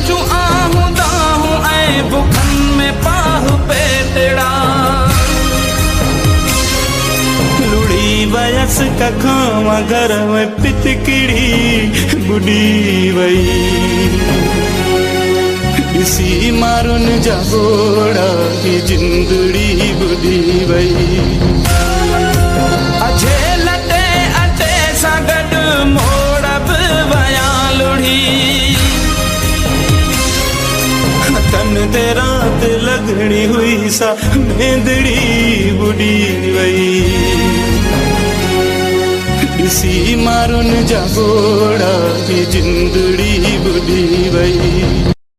चू आहूं दाहूं ऐं बुखन में पाहु पेतड़ा लुड़ी वयस कखां घर में पितकिड़ी बुडी वई इसी मारुन जा गोड़ा की जिंदड़ी बुडी वई अझे लटे अटे सां गॾु मोड़ बि वया लुड़ी तन ते रात लगनी हुई सा मेंदड़ी बुडी वई इसी मारुन जा गोड़ा की जिंदड़ी बुडी वई।